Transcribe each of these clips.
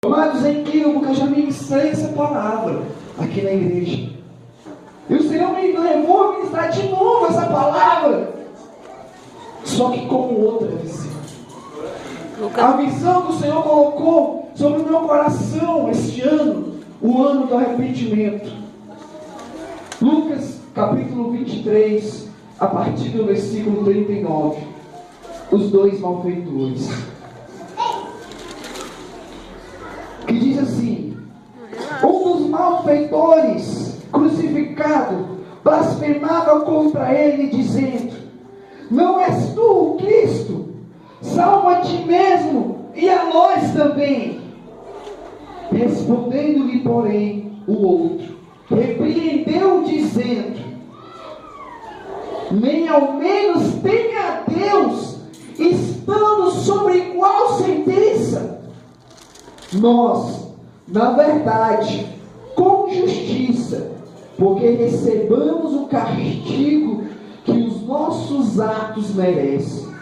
Amados, é incrível, porque eu já ministrei essa palavra aqui na igreja. E o Senhor me levou a ministrar de novo essa palavra, só que com outra visão. A visão que o Senhor colocou sobre o meu coração este ano, o ano do arrependimento. Lucas capítulo 23, a partir do versículo 39. Os dois malfeitores. Que diz assim: um dos malfeitores crucificado blasfemava contra ele, dizendo: não és tu o Cristo? Salva a ti mesmo e a nós também. Respondendo-lhe, porém, o outro repreendeu, dizendo: nem ao menos tenha Deus, estando sobre igual sentença. Nós, na verdade, com justiça, porque recebamos o castigo que os nossos atos merecem,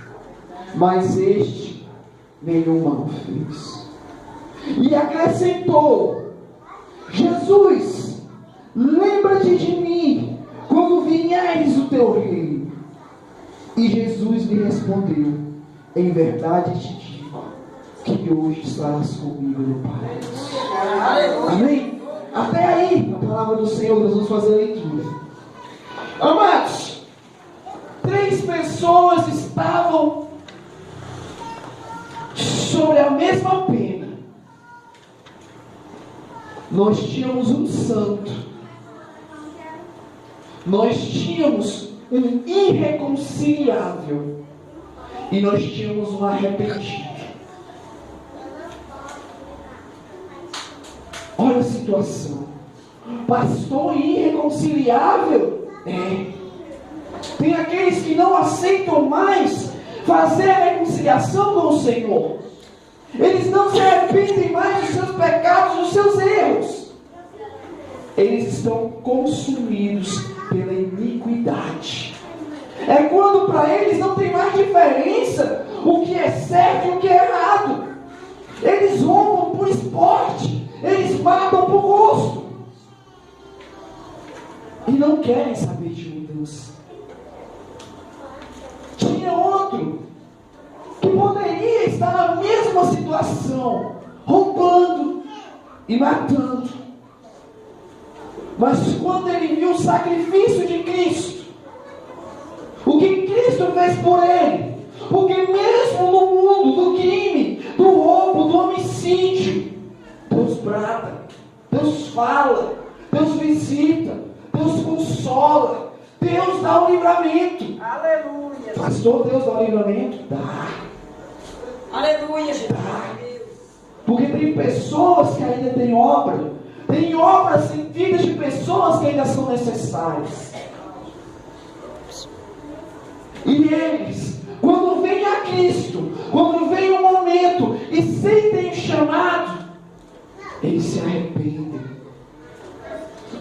mas este nenhum mal fez. E acrescentou: Jesus, lembra-te de mim quando vieres o teu reino. E Jesus lhe respondeu: em verdade te digo que hoje estarás comigo no paraíso. Amém? Até aí, a palavra do Senhor, nós vamos fazer a leitura. Amados, 3 pessoas estavam sobre a mesma pena. Nós tínhamos um santo, nós tínhamos um irreconciliável, e nós tínhamos um arrependido. Olha a situação. Pastor irreconciliável? Tem aqueles que não aceitam mais fazer a reconciliação com o Senhor. Eles não se arrependem mais dos seus pecados, dos seus erros. Eles estão consumidos pela iniquidade. É quando para eles não tem mais diferença o que é certo e o que é errado. Eles roubam por esporte, eles matam por gosto, e não querem saber de mudança. Tinha outro que poderia estar na mesma situação, roubando e matando, mas quando ele viu o sacrifício de Cristo, o que Cristo fez por ele, porque mesmo no mundo do crime, do roubo, do homicídio, Deus brada, Deus fala, Deus visita, Deus consola, Deus dá o livramento. Aleluia. Pastor, Deus dá o livramento? Dá. Aleluia. Dá. Porque tem pessoas que ainda têm obra, tem obras em vidas de pessoas que ainda são necessárias. E eles, quando vem a Cristo, quando vem o momento e sentem o chamado, eles se arrependem.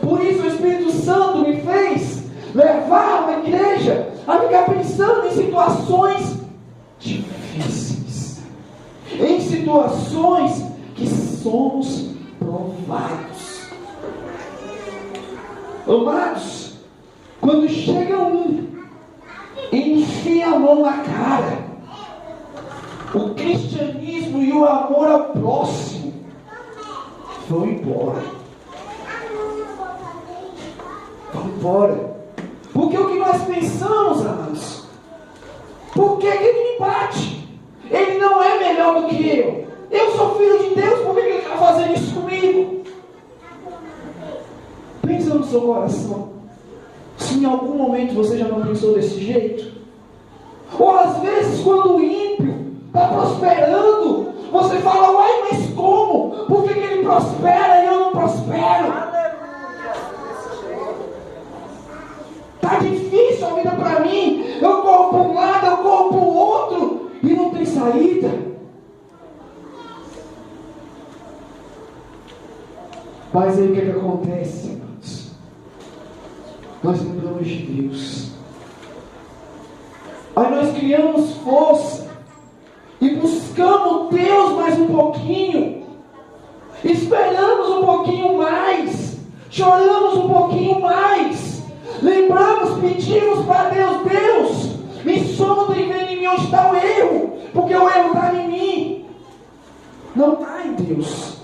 Por isso o Espírito Santo me fez levar a igreja a ficar pensando em situações difíceis, em situações que somos provados. Amados, quando chega um e enfia a mão na cara, o cristianismo e o amor ao próximo vão embora. Vão embora. Porque o que nós pensamos, amados, por que ele me bate? Ele não é melhor do que eu. Eu sou filho de Deus, por que ele está fazendo isso comigo? Pensa no seu coração. Se em algum momento você já não pensou desse jeito. Ou às vezes quando o ímpio está prosperando, você fala: uai, mas como? Por que ele prospera e eu não prospero? Está difícil a vida para mim. Eu corro para um lado, eu corro para o outro, e não tem saída. Mas aí o que acontece, irmãos? Nós lembramos de Deus. Aí nós criamos força e buscamos Deus mais um pouquinho. esperamos um pouquinho mais, choramos um pouquinho mais, lembramos, pedimos para Deus: Deus, me sonda e vê em mim onde está o erro, porque o erro está em mim, não está em Deus.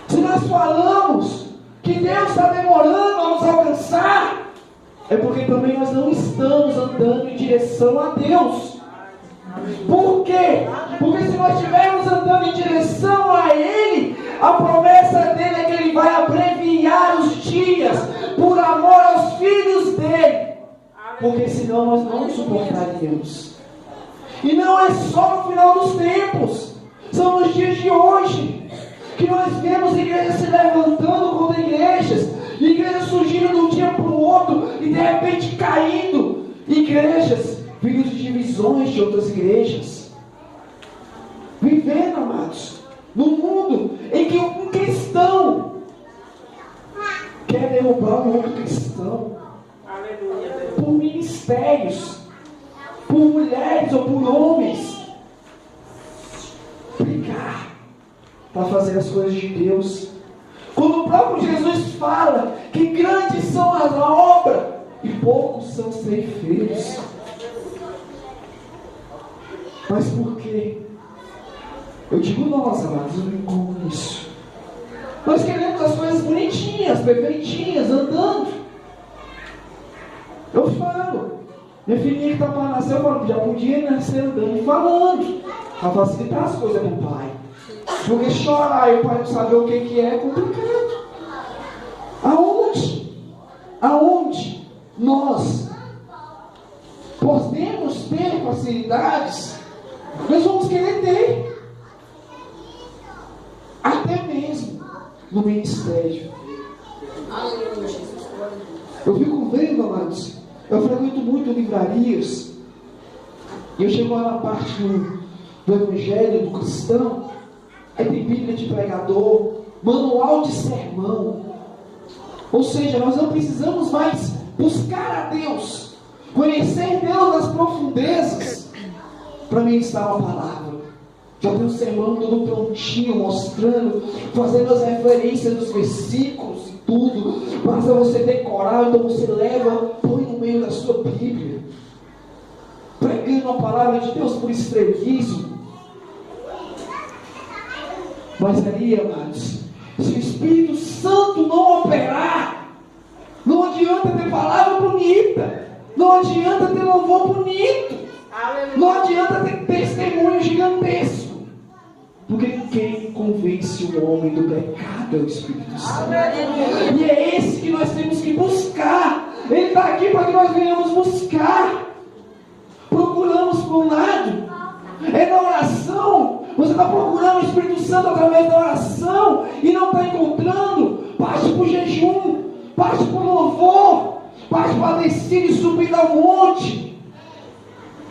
Se nós falamos que Deus está demorando a nos alcançar, é porque também nós não estamos andando em direção a Deus. Por quê? Porque se nós estivermos andando em direção a Ele, a promessa dele é que Ele vai abreviar os dias por amor aos filhos dele, porque senão nós não suportaríamos. E não é só no final dos tempos, são nos dias de hoje que nós vemos igrejas se levantando contra igrejas, igrejas surgindo de um dia para o outro e de repente caindo, igrejas vindo de divisões de outras igrejas, vivendo, amados, num mundo em que um cristão quer derrubar um outro cristão, por ministérios, por mulheres ou por homens, brigar para fazer as coisas de Deus. Quando o próprio Jesus fala que grandes são as obras e poucos são os ceifeiros. Mas por quê? Eu digo nós, amados, eu não incluo isso. Nós queremos as coisas bonitinhas, perfeitinhas, andando. Eu falo, minha filhinha que está para nascer, eu falo, já podia nascer andando e falando, para facilitar as coisas para o pai. Porque chorar e o pai não saber o que é complicado. Aonde nós podemos ter facilidades, nós vamos querer ter. Até mesmo no ministério. Eu fico vendo, amados, eu frequento muito livrarias, e eu chego lá na parte do evangelho, do cristão, aí tem Bíblia de pregador, manual de sermão. Ou seja, nós não precisamos mais buscar a Deus, conhecer Deus nas profundezas, para ministrar uma palavra. Já tem um sermão todo prontinho, mostrando, fazendo as referências dos versículos e tudo. Basta você decorar, então você leva, põe no meio da sua Bíblia. Pregando a palavra de Deus por estrelismo. Mas ali, amados, se o Espírito Santo não operar, não adianta ter palavra bonita, não adianta ter louvor bonito, não adianta ter testemunho gigantesco. Porque quem convence o homem do pecado é o Espírito Santo. E é esse que nós temos que buscar. Ele está aqui para que nós venhamos buscar. Procuramos por um lado, é na oração. Você está procurando o Espírito Santo através da oração e não está encontrando. Parte para o jejum, parte para o louvor, parte para a descida e subida ao monte,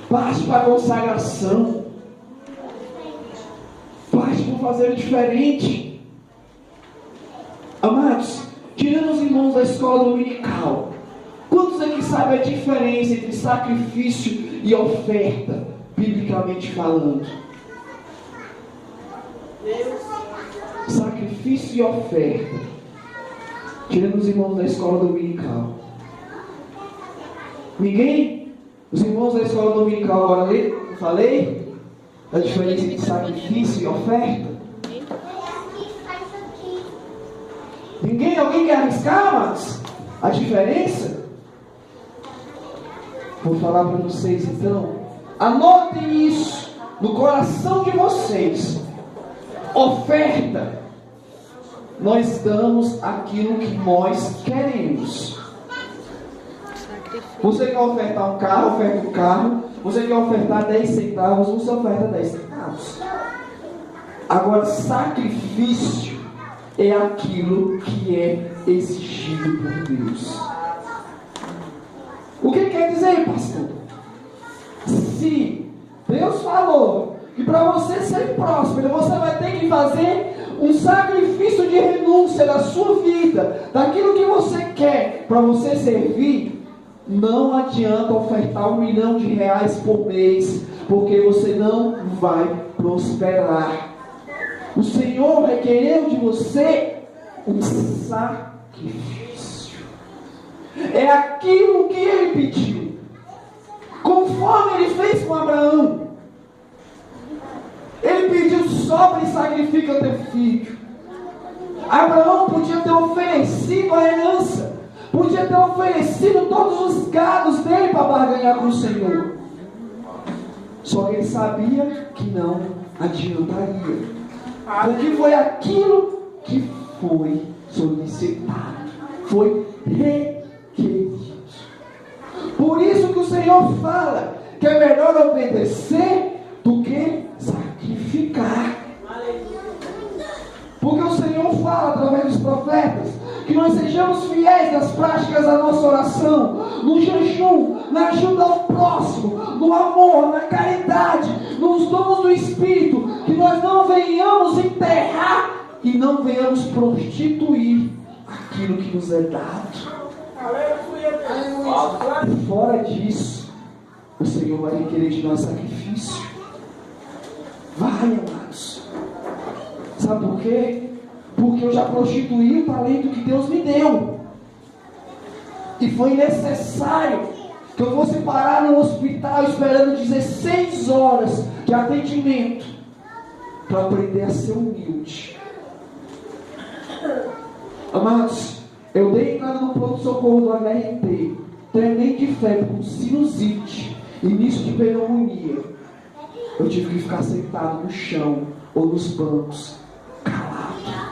parte para a consagração, parte para fazer diferente. Amados, tirando os irmãos da escola dominical, quantos aqui sabem a diferença entre sacrifício e oferta, biblicamente falando? Sacrifício e oferta, tirando os irmãos da escola dominical. Ninguém? Os irmãos da escola dominical agora falei? A diferença entre sacrifício e oferta? Ninguém? Alguém quer arriscar, mas a diferença? Vou falar para vocês então. Anotem isso no coração de vocês. Oferta, nós damos aquilo que nós queremos. Você quer ofertar um carro, oferta um carro. Você quer ofertar 10 centavos, você oferta 10 centavos. Agora, sacrifício é aquilo que é exigido por Deus. O que quer dizer, pastor? Se Deus falou que para você ser próspero, você vai ter que fazer um sacrifício de renúncia da sua vida, daquilo que você quer, para você servir, não adianta ofertar R$1 milhão por mês, porque você não vai prosperar. O Senhor requereu de você um sacrifício. É aquilo que Ele pediu, conforme Ele fez com Abraão. Ele pediu: sobra e sacrifica o teu filho. Abraão podia ter oferecido a herança, podia ter oferecido todos os gados dele para barganhar com o Senhor. Só que ele sabia que não adiantaria, porque foi aquilo que foi solicitado, foi requerido. Por isso que o Senhor fala que é melhor obedecer do que sacrificar. Porque o Senhor fala através dos profetas que nós sejamos fiéis nas práticas da nossa oração, no jejum, na ajuda ao próximo, no amor, na caridade, nos dons do Espírito, que nós não venhamos enterrar e não venhamos prostituir aquilo que nos é dado. Fora disso, o Senhor vai requerer de nós sacrifício. Vai, amados. Sabe por quê? Porque eu já prostituí o talento que Deus me deu. E foi necessário que eu fosse parar no hospital esperando 16 horas de atendimento para aprender a ser humilde. Amados, eu dei entrada no pronto-socorro do HRT, tremendo de febre, com sinusite, início de pneumonia. Eu tive que ficar sentado no chão ou nos bancos, calado,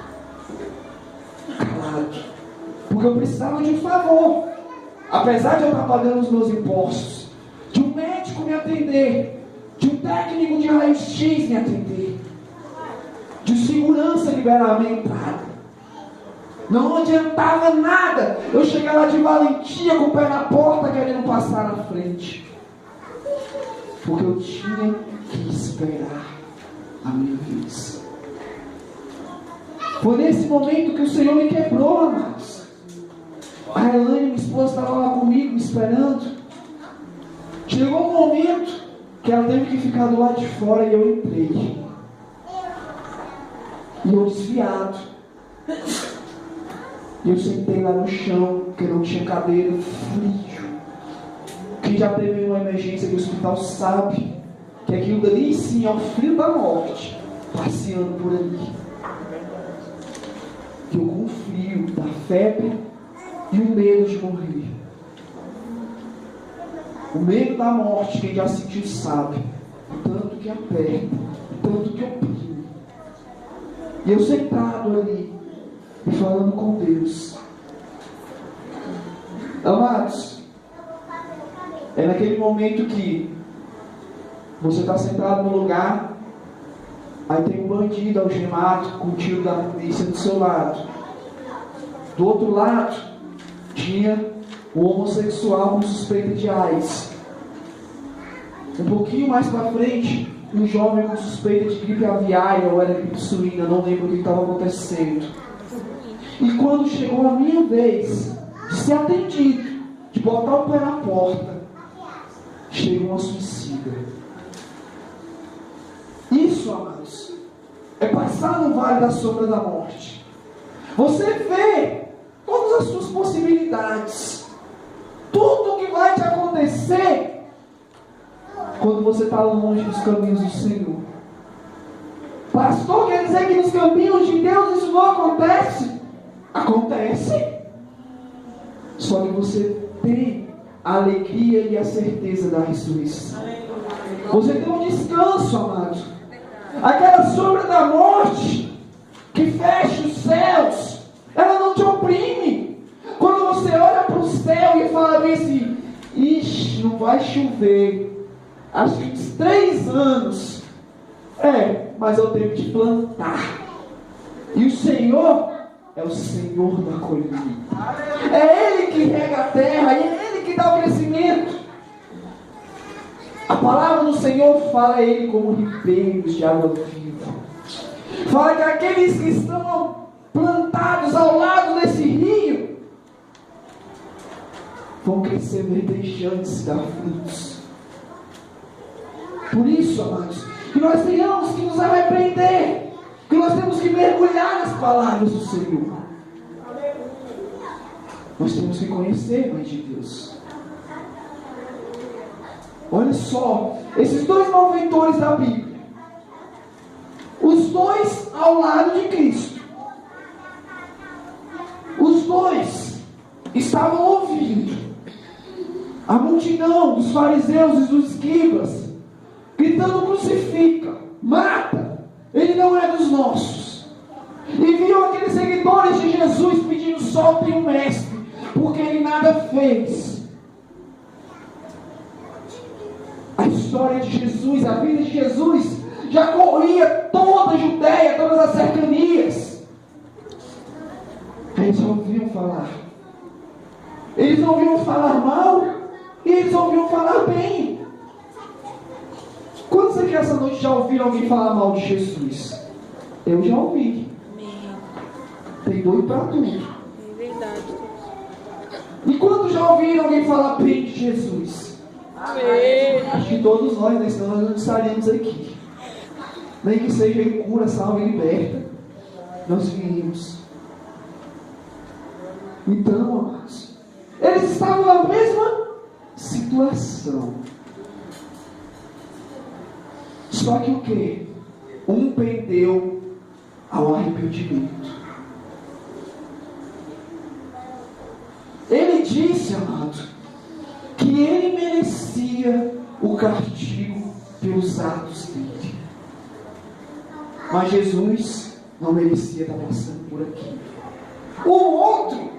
porque eu precisava de um favor. Apesar de eu estar pagando os meus impostos, de um médico me atender, de um técnico de raio-x me atender, de um segurança liberar a minha entrada, não adiantava nada eu chegar lá de valentia com o pé na porta querendo passar na frente, porque eu tinha que esperar a minha vez. Foi nesse momento que o Senhor me quebrou, amados. A Elaine, minha esposa, estava lá comigo, me esperando. Chegou um momento que ela teve que ficar do lado de fora e eu entrei. E eu desviado. E eu sentei lá no chão, porque não tinha cadeira, frio. Quem já teve uma emergência no hospital sabe que aquilo dali sim é o frio da morte, passeando por ali. Eu com o frio da febre e o medo de morrer. O medo da morte, quem já sentiu sabe, o tanto que aperta, o tanto que oprime. E eu sentado ali e falando com Deus. Amados, é naquele momento que você está sentado no lugar, aí tem um bandido algemado com o tiro da polícia do seu lado. Do outro lado tinha o homossexual com suspeita de AIDS. Um pouquinho mais para frente, um jovem com suspeita de gripe aviária ou era gripe suína, não lembro o que estava acontecendo. E quando chegou a minha vez de ser atendido, de botar o pé na porta, chegou uma suicida. Isso, amados, é passar no vale da sombra da morte. Você vê todas as suas possibilidades, tudo que vai te acontecer quando você está longe dos caminhos do Senhor. Pastor, quer dizer que nos caminhos de Deus isso não acontece? Acontece. Só que você tem a alegria e a certeza da ressurreição. Você tem um descanso, amado. Aquela sombra da morte que fecha os céus, ela não te oprime. Quando você olha para o céu e fala bem assim: ixi, não vai chover, acho que uns 3 anos. Mas eu tenho que plantar. E o Senhor é o Senhor da colheita. É Ele que rega a terra, e é Ele que dá o crescimento. A palavra do Senhor fala a Ele como ribeiros de água viva. Fala que aqueles que estão plantados ao lado desse rio vão crescer verdejantes, dar frutos. Por isso, amados, que nós tenhamos que nos arrepender, que nós mergulhar nas palavras do Senhor. Nós temos que conhecer mais de Deus. Olha só, esses dois malfeitores da Bíblia, os dois ao lado de Cristo, os dois estavam ouvindo a multidão dos fariseus e dos escribas gritando: crucifica, mata, ele não é dos nossos. E viam aqueles seguidores de Jesus pedindo: soltem o mestre, porque ele nada fez. A história de Jesus, a vida de Jesus já corria toda a Judéia, todas as cercanias. Eles ouviam falar. Eles ouviam falar mal e eles ouviam falar bem. Quantos aqui essa noite já ouviram alguém falar mal de Jesus? Eu já ouvi. Tem doido para tudo. É verdade. E quantos já ouviram alguém falar bem de Jesus? Amém. Acho que todos nós, né? Senão nós não estaríamos aqui. Nem que seja em cura, salva e liberta, nós viríamos. Então, amados, eles estavam na mesma situação. Só que o quê? Um pendeu ao arrependimento. Ele disse, amado, que ele merecia o castigo pelos atos dele. Mas Jesus não merecia estar passando por aqui. O outro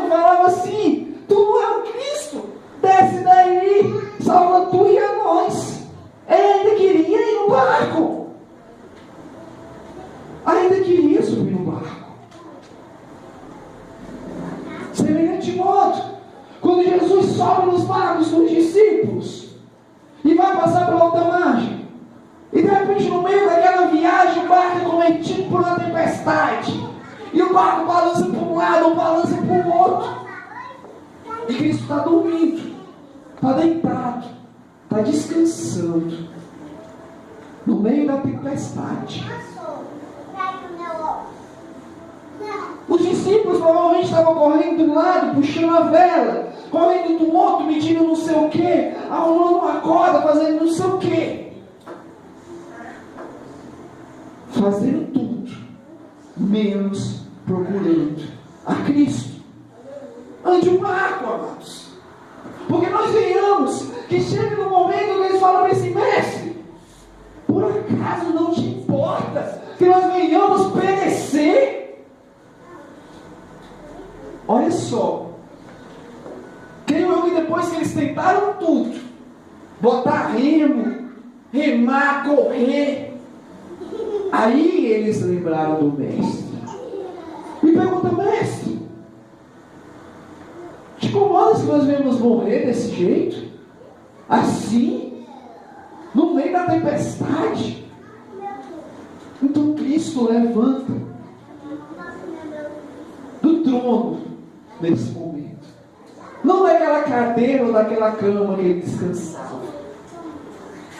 falava assim: tu não é o Cristo, desce daí, salva tu e a nós. Ele ainda queria ir no barco, ainda queria subir no barco. Semelhante modo, quando Jesus sobe nos barcos com os discípulos e vai passar pela outra margem, e de repente no meio daquela viagem o barco é cometido por uma tempestade, e o barco balança para um lado, balança para o outro, e Cristo está dormindo, está deitado, está descansando no meio da tempestade. Os discípulos provavelmente estavam correndo de um lado, puxando a vela, correndo do outro, medindo não sei o que, arrumando uma corda, fazendo não sei o que, fazendo tudo, menos procurando a Cristo. Ande o barco, amados, porque nós venhamos que chega no momento que eles falam assim: mestre, por acaso não te importa que nós venhamos perecer? Olha só, creio eu que depois que eles tentaram tudo, botar remo, remar, correr, aí eles lembraram do mestre. Me pergunta: mestre, te incomoda se nós vemos morrer desse jeito? Assim? No meio da tempestade? Então Cristo levanta do trono nesse momento, não daquela cadeira ou daquela cama que ele descansava,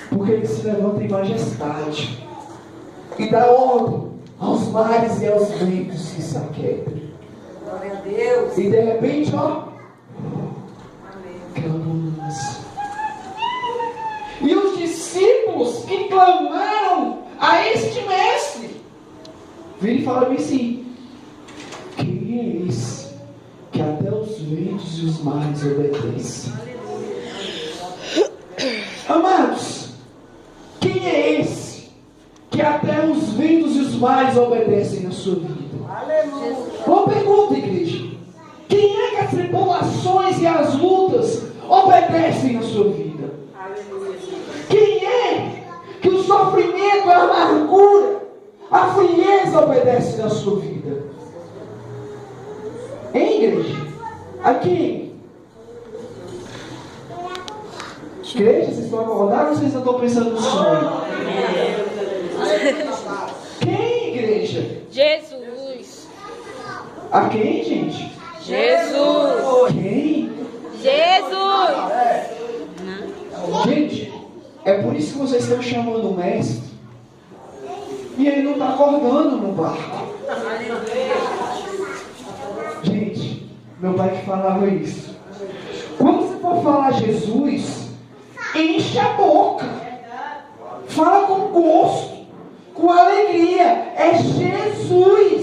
porque ele se levanta em majestade e dá ordem aos mares e aos ventos que se aquietam. Glória a Deus. E de repente, ó, clamamos. E os discípulos que clamaram a este mestre viram e falaram assim: quem é esse que até os ventos e os mares obedecem? Amados, quem é esse que até os ventos e os mares obedecem na sua vida? Aleluia. Uma pergunta, igreja: quem é que as tribulações e as lutas obedecem na sua vida? Aleluia. Quem é que o sofrimento, a amargura, a frieza obedece na sua vida? Hein, igreja? A quem? Igreja, vocês estão acordados ou vocês não estão pensando no sonho? Quem, igreja? Jesus. A quem, gente? Jesus. Quem? Jesus. Gente, é por isso que vocês estão chamando o mestre E ele não está acordando no barco. Gente, meu pai que falava isso. Quando você for falar Jesus, enche a boca. Fala com gosto, com alegria. É Jesus.